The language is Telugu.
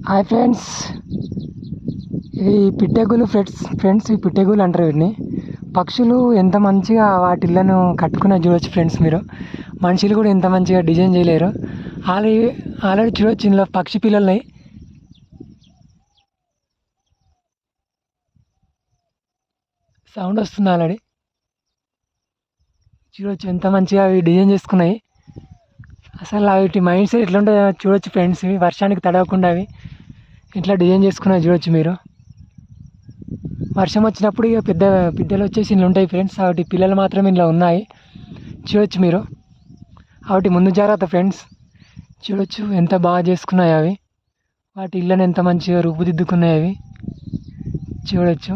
హాయ్ ఫ్రెండ్స్, ఇవి పిట్టెగులు ఫ్రెండ్స్ ఈ పిట్టెగులు అంటారు వీటిని. పక్షులు ఎంత మంచిగా వాటి ఇళ్ళను కట్టుకున్న చూడొచ్చు ఫ్రెండ్స్. మీరు మనుషులు కూడా ఎంత మంచిగా డిజైన్ చేయలేరు. ఆల్రెడీ ఆల్రెడీ చూడొచ్చు, ఇందులో పక్షి పిల్లల్ని సౌండ్ వస్తుంది. ఆల్రెడీ చూడొచ్చు ఎంత మంచిగా అవి డిజైన్ చేసుకున్నాయి. అసలు వీటి మైండ్ సెట్ ఎట్లా ఉంటుందో చూడొచ్చు ఫ్రెండ్స్. ఇవి వర్షానికి తడవకుండా అవి ఇట్లా డిజైన్ చేసుకున్నాయి చూడొచ్చు మీరు. వర్షం వచ్చినప్పుడు ఇక పిద్దలు వచ్చేసి ఇంట్లో ఉంటాయి ఫ్రెండ్స్. వాటి పిల్లలు మాత్రం ఇంట్లో ఉన్నాయి చూడొచ్చు మీరు. వాటి ముందు జాగ్రత్త ఫ్రెండ్స్. చూడొచ్చు ఎంత బాగా చేసుకున్నాయి అవి. వాటి ఇళ్ళని ఎంత మంచిగా రూపుదిద్దుకున్నాయి అవి చూడొచ్చు.